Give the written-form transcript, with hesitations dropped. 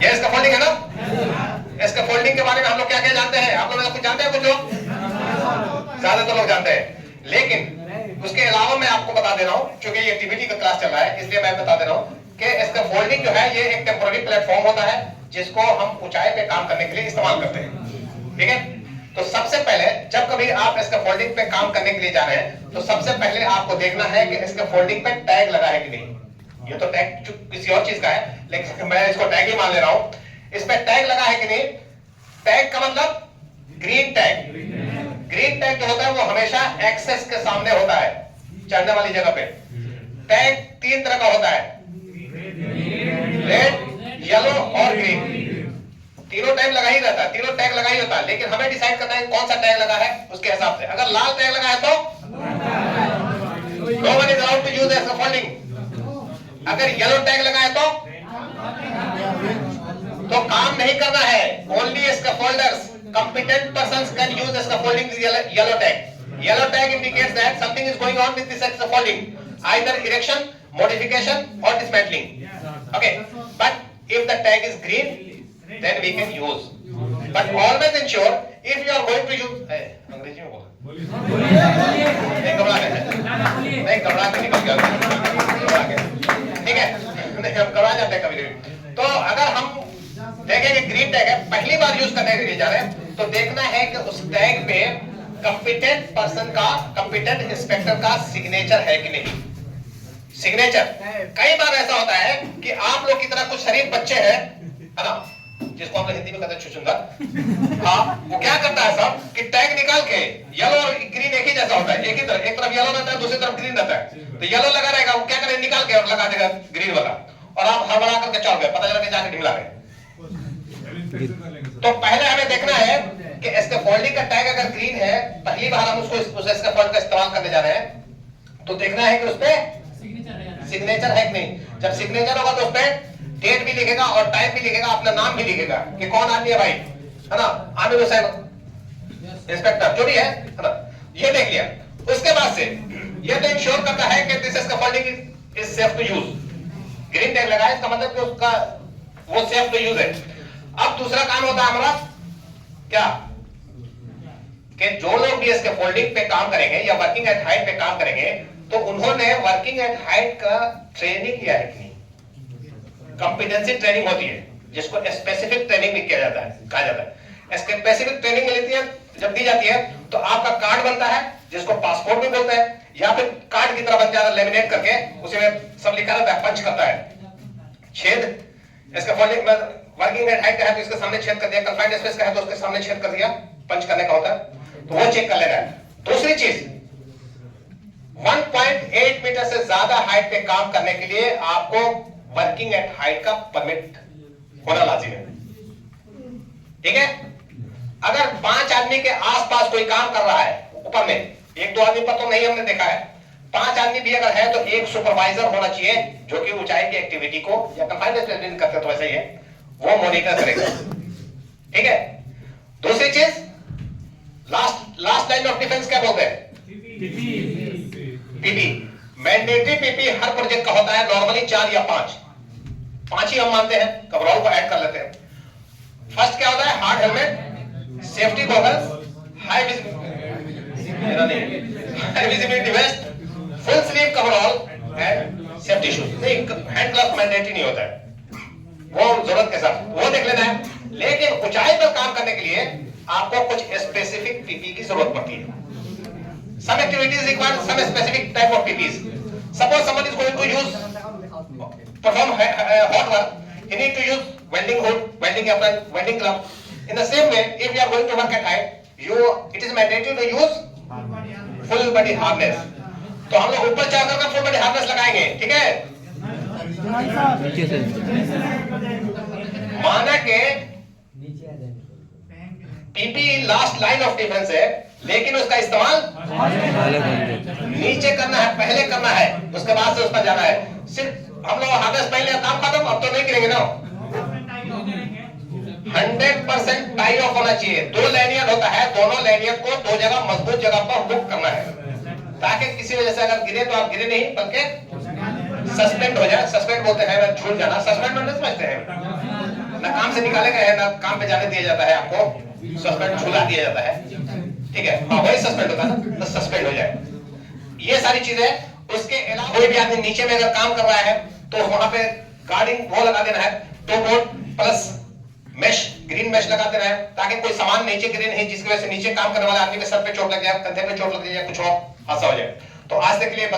ये इसका फोल्डिंग है ना? इसका फोल्डिंग के बारे में हम लोग क्या क्या जानते हैं? आप लोग कुछ जानते हैं? कुछ लोग, ज्यादातर लोग जानते हैं, लेकिन उसके अलावा मैं आपको बता दे रहा हूं, क्योंकि ये एक्टिविटी का क्लास चल रहा है, इसलिए मैं बता दे रहा हूं कि इसका फोल्डिंग जो है ये एक टेम्पोररी प्लेटफॉर्म होता है जिसको हम ऊंचाई पे काम करने के लिए इस्तेमाल करते हैं। ठीक है, तो सबसे पहले जब कभी आप इसका फोल्डिंग पे काम करने के लिए जा रहे हैं तो सबसे पहले आपको देखना है कि इसके फोल्डिंग पे टैग लगा है कि नहीं। ये तो टैग किसी और चीज का है, लेकिन मैं इसको टैग ही मान ले रहा हूं। इस पे टैग लगा है कि नहीं? टैग का मतलब ग्रीन टैग। ग्रीन टैग जो होता है वो हमेशा एक्सेस के सामने होता है, चढ़ने वाली जगह पे। टैग तीन तरह का होता है, रेड, येलो और ग्रीन। तीनों टैग लगा ही रहता है, तीनों टैग लगा ही होता है, लेकिन हमें डिसाइड करना है कौन सा टैग लगा है उसके हिसाब से। अगर लाल टैग लगा है तो no one is allowed to use the scaffolding. अगर येलो टैग लगा है तो काम नहीं करना है। Only scaffolders, competent persons can use the scaffolding with yellow tag. Yellow tag indicates that something is going on with this scaffolding, either erection, modification or dismantling. Okay, but if the tag is green, then we can use. But always ensure if you are going to use, अंग्रेजी में बोलो, नहीं घबरा के निकल गया, ठीक है, हम घबरा जाते हैं कभी कभी। तो अगर हम देखें कि ग्रीन टैग है, पहली बार यूज करने के लिए जा रहे हैं, तो देखना है कि उस टैग पे कंपिटेंट पर्सन का, कंपिटेंट इंस्पेक्टर का सिग्नेचर है कि नहीं। सिग्नेचर, कई बार ऐसा होता है कि आप लोग की तरह कुछ शरीफ बच्चे हैं, है ना, जिसको हम लोग हिंदी में कहते हैं छुछुंदर। हाँ, वो क्या करता है साहब कि टैग निकाल के, येलो और ग्रीन एक ही जैसा होता है, एक ही तरफ, एक तरफ येलो रहता है, दूसरी तरफ ग्रीन रहता है। तो येलो लगा रहेगा, वो क्या करेगा, निकाल के और लगा देगा ग्रीन वाला, और आप हड़बड़ा करके चढ़ गए, पता चला कि जाके ढिमला गए। तो पहले हमें देखना है कि स्कैफोल्डिंग का टैग अगर ग्रीन है, पहली बार हम उसको उस स्कैफोल्ड का इस्तेमाल करने जा रहे हैं, तो देखना है कि उसपे सिग्नेचर है कि नहीं। जब सिग्नेचर होगा तो उसपे डेट भी लिखेगा और टाइम भी लिखेगा, अपना नाम भी लिखेगा कि कौन आदमी है भाई, है ना, आमिर हुसैन इंस्पेक्टर जो भी है ना। ये देख लिया, उसके बाद से ये तो इंश्योर करता है कि this scaffolding is safe to use. Green tag लगाया, इसका मतलब कि उसका वो सेफ टू यूज है। अब दूसरा काम होता है हमारा क्या, कि जो लोग भी इसके फोल्डिंग पे काम करेंगे या वर्किंग एट हाइट पे काम करेंगे, तो उन्होंने वर्किंग एट हाइट का ट्रेनिंग लिया है कि नहीं। कॉम्पिटेंसी ट्रेनिंग होती है जिसको स्पेसिफिक ट्रेनिंग भी किया जाता है, कहा जाता है। स्पेसिफिक ट्रेनिंग मिलती है, जब दी जाती है तो आपका कार्ड बनता है जिसको पासपोर्ट भी बोलते हैं, या फिर कार्ड की तरह बन जाता है लेमिनेट करके, उसी में सब लिखा रहता है, पंच करता है छेद। इसका फोल्डिंग में वर्किंग एट हाइट का है तो इसके सामने छेद कर दिया, कन्फाइंड स्पेस का है तो उसके सामने छेद कर दिया, पंच करने का होता है, तो वो चेक कर लेना है। दूसरी चीज, 1.8 मीटर से ज्यादा हाइट पे काम करने के लिए आपको वर्किंग एट हाइट का परमिट होना लाजिम है। ठीक है, अगर 5 आदमी के आसपास कोई काम कर रहा है ऊपर में, 1-2 आदमी पर तो नहीं हमने देखा है, 5 आदमी भी अगर है तो एक सुपरवाइजर होना चाहिए जो कि ऊंचाई की एक्टिविटी को, या कंफाइंड स्पेस करते तो वैसे ही है, वो मॉनिटर करेगा। ठीक है, दूसरी चीज, लास्ट लाइन ऑफ डिफेंस क्या बोलते हैं, पीपी। मैंडेटरी पीपी हर प्रोजेक्ट का होता है, नॉर्मली 4 या 5 ही हम मानते हैं, कवरऑल को ऐड कर लेते हैं। फर्स्ट क्या होता है, hard helmet, safety goggles, high visibility vest, full sleeve coverall and safety shoes. नहीं, हैंड ग्लव्स मैंडेटरी नहीं होता है, वो जरूरत के साथ वो देख लेना है। लेकिन ऊंचाई पर काम करने के लिए आपको कुछ स्पेसिफिक पीपी की जरूरत पड़ती है। Some activities require some specific type of PPEs. Suppose someone is going to use perform hot work, he need to use welding hood, welding apron, welding glove. In the same way, if you are going to work at height, it is mandatory to use full body harness. तो हम लोग ऊपर जाकर का full body harness लगाएंगे, ठीक है? माना के PP last line of defence है, लेकिन उसका इस्तेमाल नीचे करना है, पहले करना है, उसके बाद से उस पर जाना है। सिर्फ हम लोग हार्नेस पहले काम खत्म, अब तो नहीं गिरेंगे ना। 100% टाई ऑफ होना चाहिए। 2 लैनियड होता है, दोनों लैनियड को 2 जगह मजबूत जगह पर हुक करना है, ताकि किसी वजह से अगर गिरे तो आप गिरे नहीं, बल्कि सस्पेंड हो जाए। सस्पेंड बोलते हैं, झूल जाना, सस्पेंड मतलब समझते हैं, ना काम से निकाले गए हैं ना काम पे जाने दिया जाता है, आपको सस्पेंड झूला दिया जाता है, ठीक है, हाँ वही सस्पेंड होता है ना, तो सस्पेंड हो जाए। ये सारी चीजें। उसके अलावा कोई भी आदमी नीचे में अगर काम कर रहा है तो वहां पे गार्डिंग वो लगा देना है, toe board plus mesh, green mesh लगा देना है, ताकि कोई सामान नीचे गिरे नहीं, जिसकी वजह से नीचे काम करने वाले आदमी के सर पे चोट लग जाए, कंधे पे चोट लग जाए, कुछ और हादसा हो जाए। तो आज तक के लिए बस